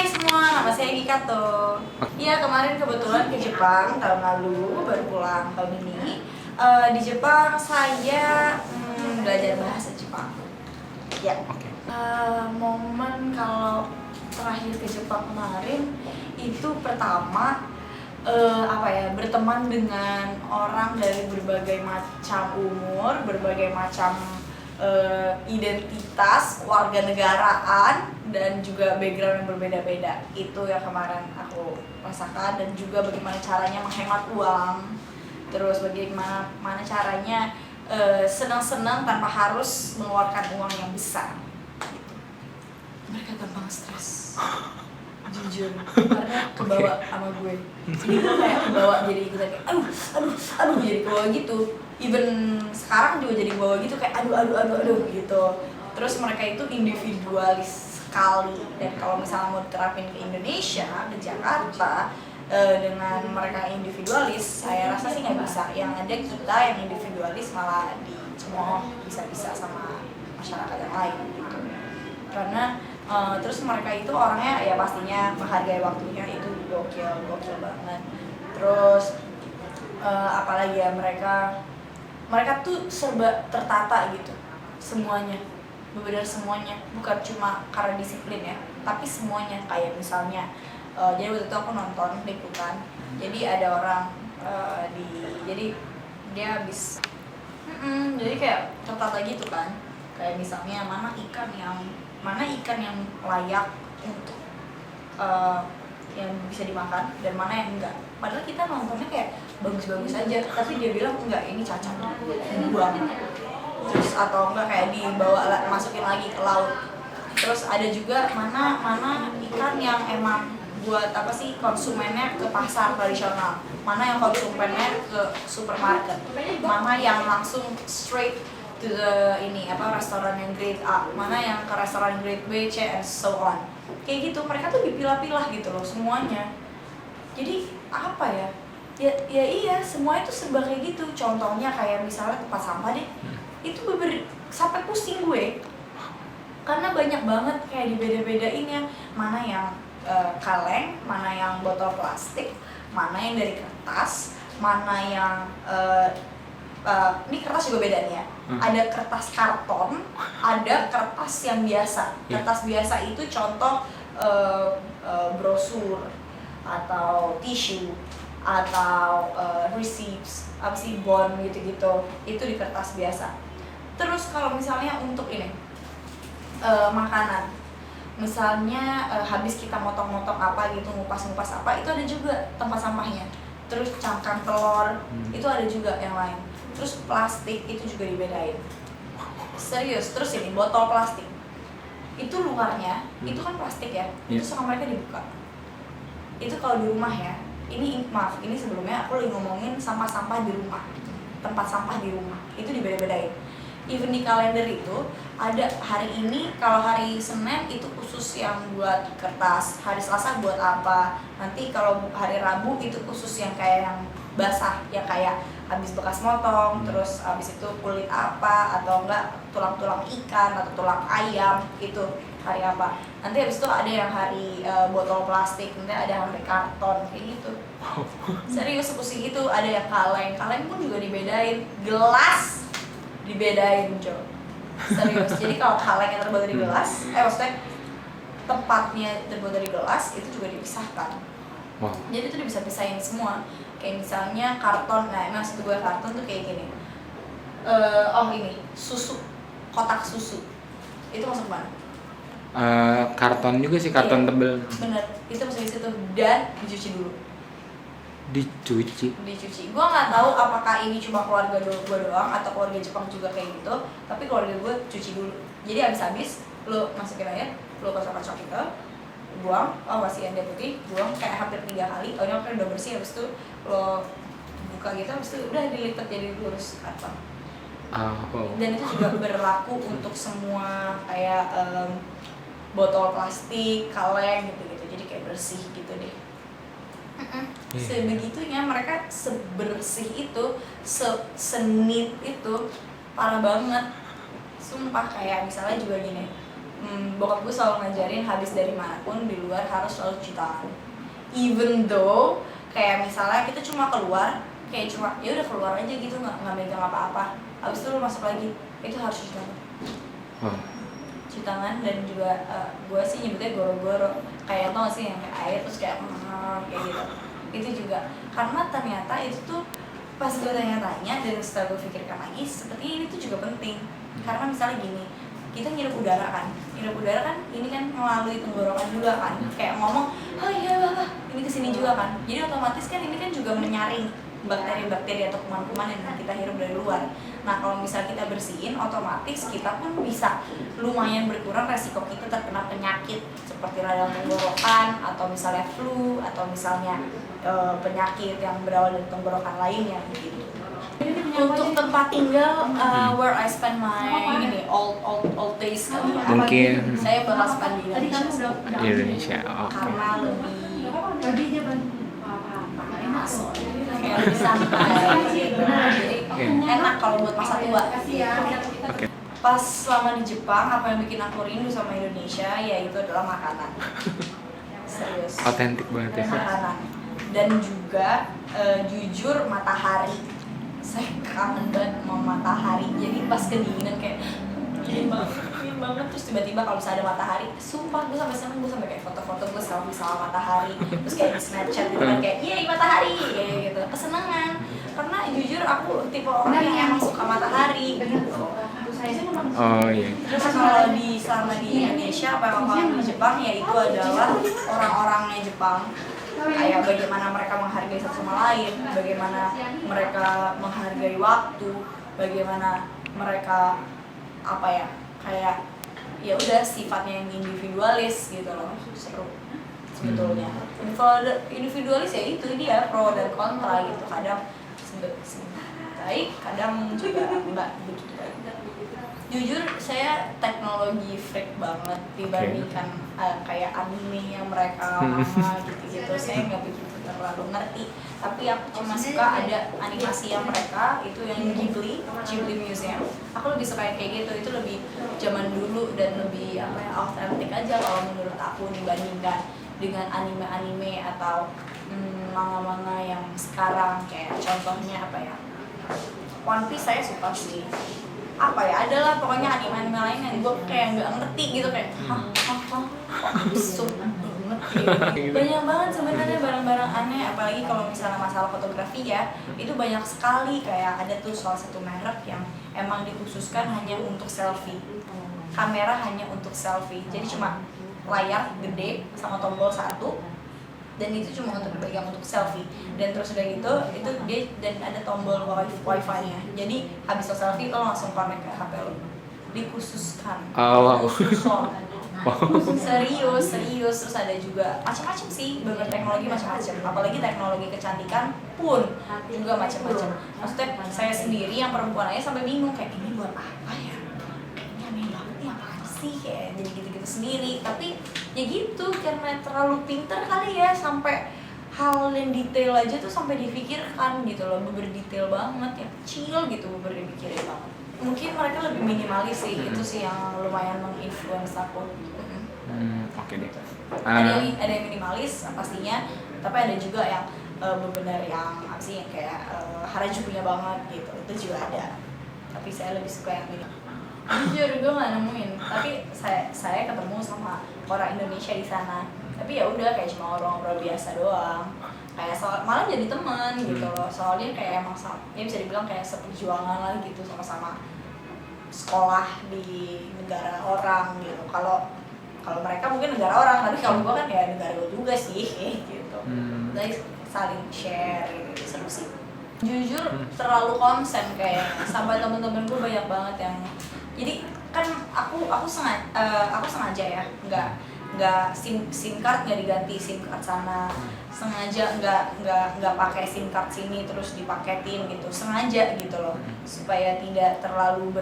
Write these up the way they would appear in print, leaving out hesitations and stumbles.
semua, nama saya Gikato. Iya, kemarin kebetulan ke Jepang tahun lalu, baru pulang tahun ini. Di Jepang saya belajar bahasa Jepang. Ya. Momen kalau terakhir ke Jepang kemarin itu pertama berteman dengan orang dari berbagai macam umur, berbagai macam identitas, kewarganegaraan, dan juga background yang berbeda-beda. Itu yang kemarin aku rasakan, dan juga bagaimana caranya menghemat uang, terus bagaimana caranya senang-senang tanpa harus mengeluarkan uang yang besar. Mereka gampang stres, jujur, karena kebawa sama gue. Jadi gue kayak kebawa, jadi ikutan kayak aduh jadi kebawa gitu. Even sekarang juga jadi kebawa gitu, kayak aduh gitu. Terus mereka itu individualis sekali, dan kalau misalnya mau diterapin ke Indonesia, ke Jakarta, dengan mereka individualis, saya rasa sih nggak bisa. Yang ada kita yang individualis malah dicemooh bisa-bisa sama masyarakat yang lain gitu. Karena terus mereka itu orangnya ya pastinya menghargai waktunya, itu gokil banget. Terus apalagi ya, mereka tuh serba tertata gitu, semuanya, benar semuanya, bukan cuma karena disiplin ya, tapi semuanya. Kayak misalnya jadi waktu itu aku nonton liputan, jadi ada orang jadi dia habis jadi kayak tertata gitu kan, kayak misalnya mana ikan yang layak untuk yang bisa dimakan dan mana yang enggak. Padahal kita nontonnya kayak bagus-bagus aja, tapi dia bilang enggak, ini cacat, buang. Terus atau enggak kayak dibawa masukin lagi ke laut. Terus ada juga mana ikan yang emang buat konsumennya ke pasar tradisional, mana yang konsumennya ke supermarket, mana yang langsung straight to the restoran yang grade A, mana yang ke restoran grade B, C, and so on. Kayak gitu, mereka tuh dipilah-pilah gitu loh semuanya. Jadi ya iya, semua itu serba kayak gitu. Contohnya kayak misalnya tempat sampah deh, itu sampai pusing gue, karena banyak banget kayak dibeda-bedainnya, mana yang kaleng, mana yang botol plastik, mana yang dari kertas, mana yang ini kertas juga beda nih ya. Ada kertas karton, ada kertas yang biasa. Kertas biasa itu contoh brosur atau tisu atau receipts, bond gitu-gitu. Itu di kertas biasa. Terus kalau misalnya untuk ini makanan, misalnya habis kita motong-motong apa gitu, ngupas-ngupas apa, itu ada juga tempat sampahnya. Terus cangkang telur, itu ada juga yang lain. Terus plastik itu juga dibedain. Serius. Terus ini botol plastik, itu luarnya itu kan plastik ya, itu sama mereka dibuka. Itu kalau di rumah ya, ini sebelumnya aku lagi ngomongin sampah-sampah di rumah, tempat sampah di rumah, itu dibeda-bedain. Even di kalender itu ada hari ini, kalau hari Senin itu khusus yang buat kertas, hari Selasa buat apa, nanti kalau hari Rabu itu khusus yang kayak yang basah, yang kayak habis bekas motong, terus habis itu kulit apa, atau enggak tulang-tulang ikan atau tulang ayam, itu hari apa. Nanti habis itu ada yang hari botol plastik, nanti ada hari karton, kayak gitu. Serius, sepusing itu. Ada yang kaleng pun juga dibedain, gelas dibedain, Jo. Serius. Jadi kalau kaleng yang terbuat dari gelas, maksudnya tempatnya terbuat dari gelas, itu juga dipisahkan. Wow. Jadi itu bisa pisahin semua. Kayak misalnya karton, maksud gue karton tuh kayak gini. Ini susu, kotak susu, itu masuk mana? Karton juga sih, karton tebel. Bener, itu masuk di situ, dan dicuci dulu. Dicuci. Gue nggak tahu apakah ini cuma keluarga gue doang atau keluarga Jepang juga kayak gitu. Tapi keluarga gue cuci dulu. Jadi habis lo masukin air, lo kocok-kocok gitu, buang, kasihan dia putih, buang kayak hampir 3 kali. Ini udah bersih, habis itu lo buka gitu, habis itu udah dilipat jadi lurus karton. Dan itu juga berlaku untuk semua kayak botol plastik, kaleng gitu-gitu. Jadi kayak bersih gitu deh. Sebegitunya, mereka sebersih itu, senit itu, parah banget. Sumpah. Kayak misalnya juga gini, bokap gue selalu ngajarin habis dari manapun di luar harus selalu cuci tangan. Even though kayak misalnya kita cuma keluar, kayak cuma ya udah keluar aja gitu, nggak megang apa-apa. Habis itu lu masuk lagi, itu harus cuci tangan. Oh. Cuci tangan. Dan juga gue sih nyebutnya goro-goro, kayak tau gak sih yang kayak air terus kayak kayak gitu. Itu juga karena ternyata itu tuh pas gue tanya-tanya dan setelah gue pikirkan lagi, sepertinya ini tuh juga penting. Karena misalnya gini, kita ngirup udara kan ini kan melalui tenggorokan juga kan, kayak ngomong oh iya bapak ini kesini juga kan, jadi otomatis kan ini kan juga menyaring bakteri-bakteri atau kuman-kuman yang kita hirup dari luar. Nah kalau misalnya kita bersihin, otomatis kita pun bisa lumayan berkurang resiko kita terkena penyakit seperti radang tenggorokan atau misalnya flu atau misalnya penyakit yang berawal dari tenggorokan lainnya gitu. Untuk tempat tinggal, where I spend my old days kali ya. Mungkin Saya bakal spend di Indonesia. di Indonesia. Oke. Karena lebih masuk, kayak lebih santai gitu. Jadi enak kalau buat masa tua. Oke. Pas selama di Jepang, apa yang bikin aku rindu sama Indonesia yaitu adalah makanan. Serius. Otentik banget ya. Makanan. Dan juga jujur matahari. Saya kangen banget sama matahari. Jadi pas kedinginan kayak dingin banget terus tiba-tiba kalau misalnya ada matahari, sumpah gue sampai seneng, gue sampai kayak foto-foto gue selfie sama matahari, terus kayak di Snapchat gitu kan kayak yeay matahari kayak gitu, kesenangan. Karena jujur aku tipe orang yang emang suka matahari gitu. Oh iya. Terus kalau selama di Indonesia apa yang aku di Jepang yaitu adalah orang-orangnya Jepang, kayak bagaimana mereka menghargai satu sama lain, bagaimana mereka menghargai waktu, bagaimana mereka apa ya, kayak ya udah sifatnya yang individualis gitu loh. Seru sebetulnya. Individualis ya itu dia pro dan kontra gitu, kadang baik, kadang juga enggak begitu baik. Jujur saya teknologi freak banget dibandingkan kayak anime yang mereka manga gitu-gitu. Saya nggak begitu terlalu ngerti, tapi aku cuma suka ada animasi yang mereka itu yang Ghibli Museum. Aku lebih suka yang kayak gitu, itu lebih zaman dulu dan lebih apa ya, autentik aja kalau menurut aku dibandingkan dengan anime-anime atau manga-manga yang sekarang, kayak contohnya apa ya, One Piece saya suka sih. Apa ya, adalah pokoknya anime-anime lain yang gue kayak nggak ngerti gitu, kayak banyak banget sebenarnya barang-barang aneh, apalagi kalau misalnya masalah fotografi ya, itu banyak sekali. Kayak ada tuh salah satu merek yang emang dikhususkan hanya untuk selfie, kamera hanya untuk selfie, jadi cuma layar gede sama tombol satu, dan itu cuma untuk dipegang untuk selfie. Dan terus udah gitu, itu dia dan ada tombol wifi-nya, jadi habis lo selfie lo langsung connect ke HP lo, dikhususkan. Oh, wow. Serius. Terus ada juga macam-macam sih, bener teknologi macam-macam, apalagi teknologi kecantikan pun juga macam-macam. Maksudnya saya sendiri yang perempuan aja sampai bingung kayak ini buat apa ya, aneh banget nih, apaan sih, kayak jadi gitu-gitu sendiri. Tapi ya gitu, karena terlalu pinter kali ya, sampai hal yang detail aja tuh sampai difikirkan gitu loh, berdetail banget, yang kecil gitu dipikirin banget. Mungkin mereka lebih minimalis sih, itu sih yang lumayan menginfluence aku. Oke deh. Ada yang minimalis pastinya, tapi ada juga yang benar-benar yang apa sih, yang kayak Harajukunya banget gitu, itu juga ada. Tapi saya lebih suka yang minimalis. Jujur gue nggak nemuin, tapi saya ketemu sama orang Indonesia di sana. Tapi ya udah kayak cuma ngobrol biasa doang. Kayak malah jadi teman gitu loh, soalnya kayak emang ya bisa dibilang kayak seperjuangan lah gitu, sama-sama sekolah di negara orang gitu. Kalau mereka mungkin negara orang, tapi kalau gue kan ya negara gue juga sih gitu. Jadi saling share gitu, seru sih. Jujur terlalu konsen kayak, sampai temen-temen gue banyak banget yang, jadi kan aku sengaja ya nggak SIM card nggak diganti SIM card sana, sengaja nggak pakai SIM card sini terus dipaketin gitu, sengaja gitu loh, supaya tidak terlalu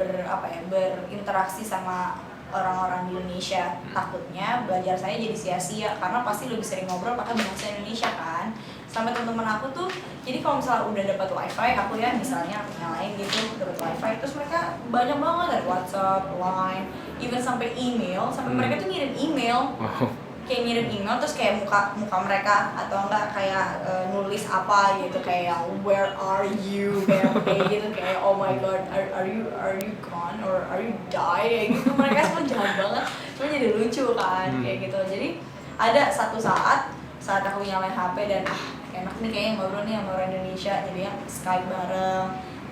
berinteraksi sama orang-orang di Indonesia. Takutnya belajar saya jadi sia-sia karena pasti lebih sering ngobrol pakai bahasa Indonesia kan. sampai teman-teman aku tuh, jadi kalau misalnya udah dapat wifi, aku ya misalnya aku nyalain gitu dapat wifi, terus mereka banyak banget dari WhatsApp, Line, even sampai email, sampai mereka tuh ngirim email, Wow. kayak ngirim email terus kayak muka mereka atau enggak kayak nulis apa gitu kayak where are you kayak gitu kayak oh my god are you gone or are you die kayak gitu, mereka semua jahat banget, cuma jadi lucu kan kayak gitu. Jadi ada satu saat aku nyalain HP dan enak nih kayaknya ngobrol nih sama orang Indonesia, jadi yang Skype bareng,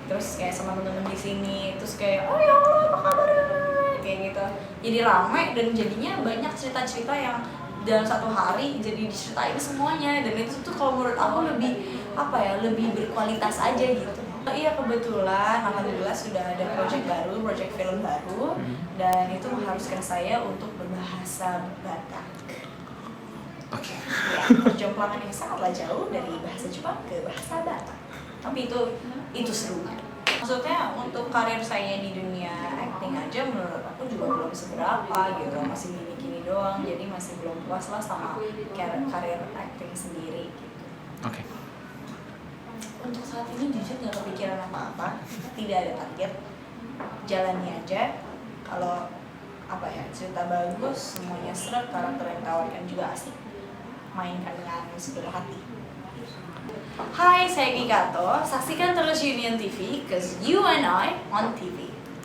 terus kayak sama temen-temen di sini, terus kayak oh ya Allah apa kabar kayak gitu, jadi ramai dan jadinya banyak cerita-cerita yang dalam satu hari jadi diceritain semuanya, dan itu tuh kalau menurut aku lebih berkualitas aja gitu. Iya kebetulan alhamdulillah sudah ada project film baru dan itu mengharuskan saya untuk berbahasa Batak. Oke. Ya, perjomplangan yang sangatlah jauh dari bahasa Jepang ke bahasa Batak. Tapi itu serunya. Maksudnya untuk karir saya di dunia acting aja menurut aku juga belum seberapa gitu, masih gini-gini doang, jadi masih belum puas lah sama karir acting sendiri gitu. Oke. Untuk saat ini jujur nggak kepikiran apa-apa, tidak ada target, jalani aja. Kalau cerita bagus, semuanya seret, karakter yang ditawarkan juga asik, mainkan dengan sepenuh hati. Hai, saya Gikato. Saksikan terus Union TV, cause you and I on TV.